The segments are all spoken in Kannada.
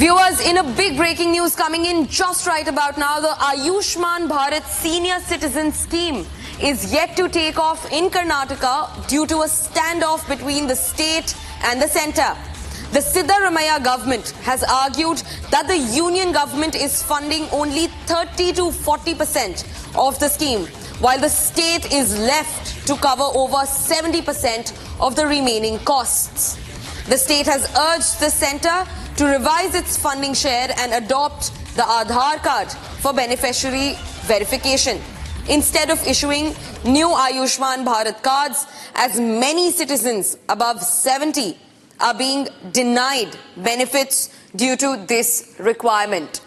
Viewers, in a big breaking news coming in just right about now, the Ayushman Bharat Senior Citizen Scheme is yet to take off in Karnataka due to a standoff between the state and the centre. The Siddaramaiah government has argued that the union government is funding only 30 to 40% of the scheme, while the state is left to cover over 70% of the remaining costs. The state has urged the centre to revise its funding share and adopt the Aadhaar card for beneficiary verification, instead of issuing new Ayushman Bharat cards, as many citizens above 70 are being denied benefits due to this requirement.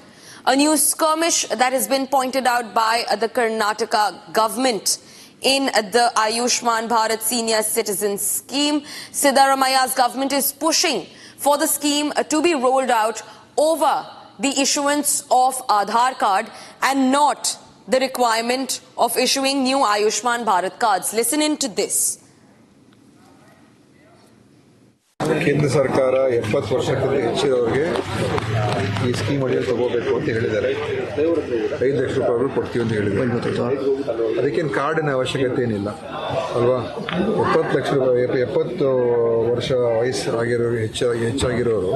A new skirmish that has been pointed out by the Karnataka government in the Ayushman Bharat Senior Citizen Scheme. Siddaramaiah's government is pushing for the scheme to be rolled out over the issuance of Aadhaar card and not the requirement of issuing new Ayushman Bharat cards. Listen into this. ಕೇಂದ್ರ ಸರ್ಕಾರ 70 ವರ್ಷಕ್ಕಿಂತ ಹೆಚ್ಚಿನವರಿಗೆ ಈ ಸ್ಕೀಮ್ ಅಡಿಯಲ್ಲಿ ತಗೋಬೇಕು ಅಂತ ಹೇಳಿದ್ದಾರೆ. 5 ಲಕ್ಷ ರೂಪಾಯಿಗಳು ಕೊಡ್ತೀವಿ ಅಂತ ಹೇಳಿದ್ದಾರೆ. ಅದಕ್ಕೇನು ಕಾರ್ಡಿನ ಅವಶ್ಯಕತೆ ಏನಿಲ್ಲ ಅಲ್ವಾ. 70 ಲಕ್ಷ ರೂಪಾಯಿ 70 ವರ್ಷ ವಯಸ್ಸಾಗಿರೋರು ಹೆಚ್ಚಾಗಿರೋರು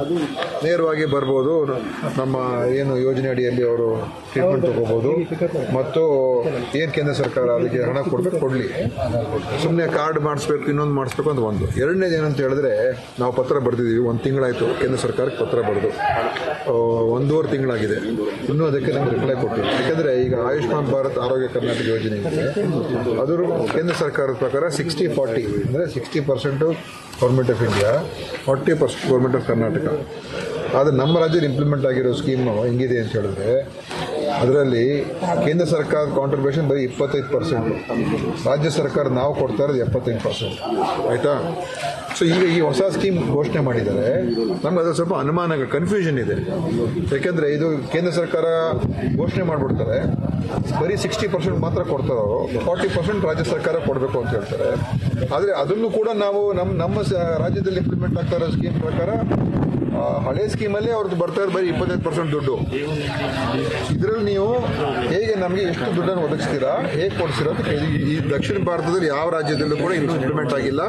ನೇರವಾಗಿ ಬರ್ಬೋದು. ನಮ್ಮ ಏನು ಯೋಜನೆ ಅಡಿಯಲ್ಲಿ ಅವರು ಟ್ರೀಟ್ಮೆಂಟ್ ತಗೋಬೋದು. ಮತ್ತು ಏನು ಕೇಂದ್ರ ಸರ್ಕಾರ ಅದಕ್ಕೆ ಹಣ ಕೊಡಬೇಕು ಕೊಡಲಿ. ಸುಮ್ಮನೆ ಕಾರ್ಡ್ ಮಾಡಿಸ್ಬೇಕು ಇನ್ನೊಂದು ಮಾಡಿಸ್ಬೇಕು ಅಂತ ಒಂದು. ಎರಡನೇದು ಏನಂತ ಹೇಳಿದ್ರೆ, ನಾವು ಪತ್ರ ಬರೆದಿದ್ದೀವಿ. 1 ತಿಂಗಳಾಯಿತು ಕೇಂದ್ರ ಸರ್ಕಾರಕ್ಕೆ ಪತ್ರ ಬರೆದು. 1.5 ತಿಂಗಳಾಗಿದೆ. ಇನ್ನೂ ಅದಕ್ಕೆ ನಮ್ಗೆ ರಿಪ್ಲೈ ಕೊಟ್ಟಿಲ್ಲ. ಯಾಕೆಂದರೆ ಈಗ ಆಯುಷ್ಮಾನ್ ಭಾರತ್ ಆರೋಗ್ಯ ಕರ್ನಾಟಕ ಯೋಜನೆ ಇದೆ. ಅದು ಕೇಂದ್ರ ಸರ್ಕಾರದ ಪ್ರಕಾರ 60-40 ಅಂದರೆ 60% government of India, 40% government of Karnataka. ಆದರೆ ನಮ್ಮ ರಾಜ್ಯದಲ್ಲಿ ಇಂಪ್ಲಿಮೆಂಟ್ ಆಗಿರೋ ಸ್ಕೀಮು ಹೆಂಗಿದೆ ಅಂತ ಹೇಳಿದ್ರೆ, ಅದರಲ್ಲಿ ಕೇಂದ್ರ ಸರ್ಕಾರದ ಕಾಂಟ್ರಿಬ್ಯೂಷನ್ ಬರೀ 25%, ರಾಜ್ಯ ಸರ್ಕಾರ ನಾವು ಕೊಡ್ತಾ ಇರೋದು 75%. ಆಯಿತಾ. ಸೊ ಈಗ ಈ ಹೊಸ ಸ್ಕೀಮ್ ಘೋಷಣೆ ಮಾಡಿದ್ದಾರೆ. ನಮ್ಗೆ ಅದ್ರ ಸ್ವಲ್ಪ ಅನುಮಾನಗಳು, ಕನ್ಫ್ಯೂಷನ್ ಇದೆ. ಯಾಕೆಂದರೆ ಇದು ಕೇಂದ್ರ ಸರ್ಕಾರ ಘೋಷಣೆ ಮಾಡಿಬಿಡ್ತಾರೆ, ಬರೀ 60% ಮಾತ್ರ ಕೊಡ್ತಾರೆ ಅವರು, 40% ರಾಜ್ಯ ಸರ್ಕಾರ ಕೊಡಬೇಕು ಅಂತ ಹೇಳ್ತಾರೆ. ಆದರೆ ಅದನ್ನು ಕೂಡ ನಾವು ನಮ್ಮ ರಾಜ್ಯದಲ್ಲಿ ಇಂಪ್ಲಿಮೆಂಟ್ ಆಗ್ತಾ ಇರೋ ಸ್ಕೀಮ್ ಪ್ರಕಾರ ಹಳೆ ಸ್ಕೀಮಲ್ಲೇ ಅವ್ರದ್ದು ಬರ್ತಾ ಇರೋದು ಬರೀ 25% ದುಡ್ಡು. ಇದರಲ್ಲಿ ನೀವು ಹೇಗೆ ನಮಗೆ ಎಷ್ಟು ದುಡ್ಡನ್ನು ಒದಗಿಸ್ತೀರಾ, ಹೇಗೆ ಕೊಡ್ತೀರಾ ಅಂತ ಈ ದಕ್ಷಿಣ ಭಾರತದಲ್ಲಿ ಯಾವ ರಾಜ್ಯದಲ್ಲೂ ಕೂಡ ಇನ್ನೂ ಇಂಪ್ಲಿಮೆಂಟ್ ಆಗಿಲ್ಲ.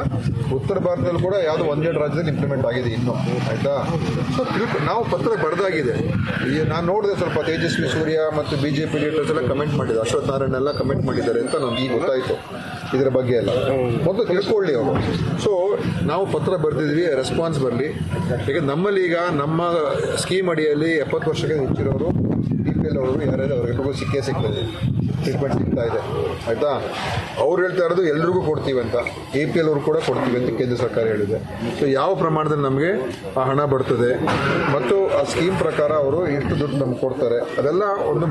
ಉತ್ತರ ಭಾರತದಲ್ಲಿ ಕೂಡ ಯಾವುದೋ 1-2 ರಾಜ್ಯದಲ್ಲಿ ಇಂಪ್ಲಿಮೆಂಟ್ ಆಗಿದೆ ಇನ್ನೂ. ಆಯಿತಾ. ಸೊ ನಾವು ಪತ್ರ ಬರೆದಾಗಿದೆ. ಈಗ ನಾನು ನೋಡಿದೆ, ಸ್ವಲ್ಪ ತೇಜಸ್ವಿ ಸೂರ್ಯ ಮತ್ತು BJP ಲೀಡರ್ಸ್ ಎಲ್ಲ ಕಮೆಂಟ್ ಮಾಡಿದ್ದಾರೆ, ಅಶ್ವಥ್ ನಾರಾಯಣ್ ಎಲ್ಲ ಕಮೆಂಟ್ ಮಾಡಿದ್ದಾರೆ ಅಂತ ನಮ್ಗೆ ಈಗ ಗೊತ್ತಾಯಿತು ಇದರ ಬಗ್ಗೆ ಎಲ್ಲ. ಮೊದಲು ತಿಳ್ಕೊಳ್ಳಿ ಅವರು. ಸೊ ನಾವು ಪತ್ರ ಬರೆದಿದ್ವಿ, ರೆಸ್ಪಾನ್ಸ್ ಬರಲಿ. ಯಾಕೆಂದ್ರೆ ನಮ್ಮಲ್ಲಿ ಈಗ ನಮ್ಮ ಸ್ಕೀಮ್ ಅಡಿಯಲ್ಲಿ 70 ವರ್ಷಕ್ಕೆ ಹೆಚ್ಚಿರೋರು, BPL ಅವರು ಯಾರ್ಯಾರು ಅವ್ರಿಗೆಲ್ರಿಗೂ ಸಿಗ್ತದೆ, ಟ್ರೀಟ್ಮೆಂಟ್ ಸಿಗ್ತಾ ಇದೆ. ಆಯಿತಾ. ಅವ್ರು ಹೇಳ್ತಾ ಇರೋದು ಎಲ್ರಿಗೂ ಕೊಡ್ತೀವಿ ಅಂತ, APL ಅವರು ಕೂಡ ಕೊಡ್ತೀವಿ ಅಂತ ಕೇಂದ್ರ ಸರ್ಕಾರ ಹೇಳಿದೆ. ಸೊ ಯಾವ ಪ್ರಮಾಣದಲ್ಲಿ ನಮಗೆ ಆ ಹಣ ಬರ್ತದೆ ಮತ್ತು ಆ ಸ್ಕೀಮ್ ಪ್ರಕಾರ ಅವರು ಎಷ್ಟು ದುಡ್ಡು ನಮ್ಗೆ ಕೊಡ್ತಾರೆ, ಅದೆಲ್ಲ ಒಂದು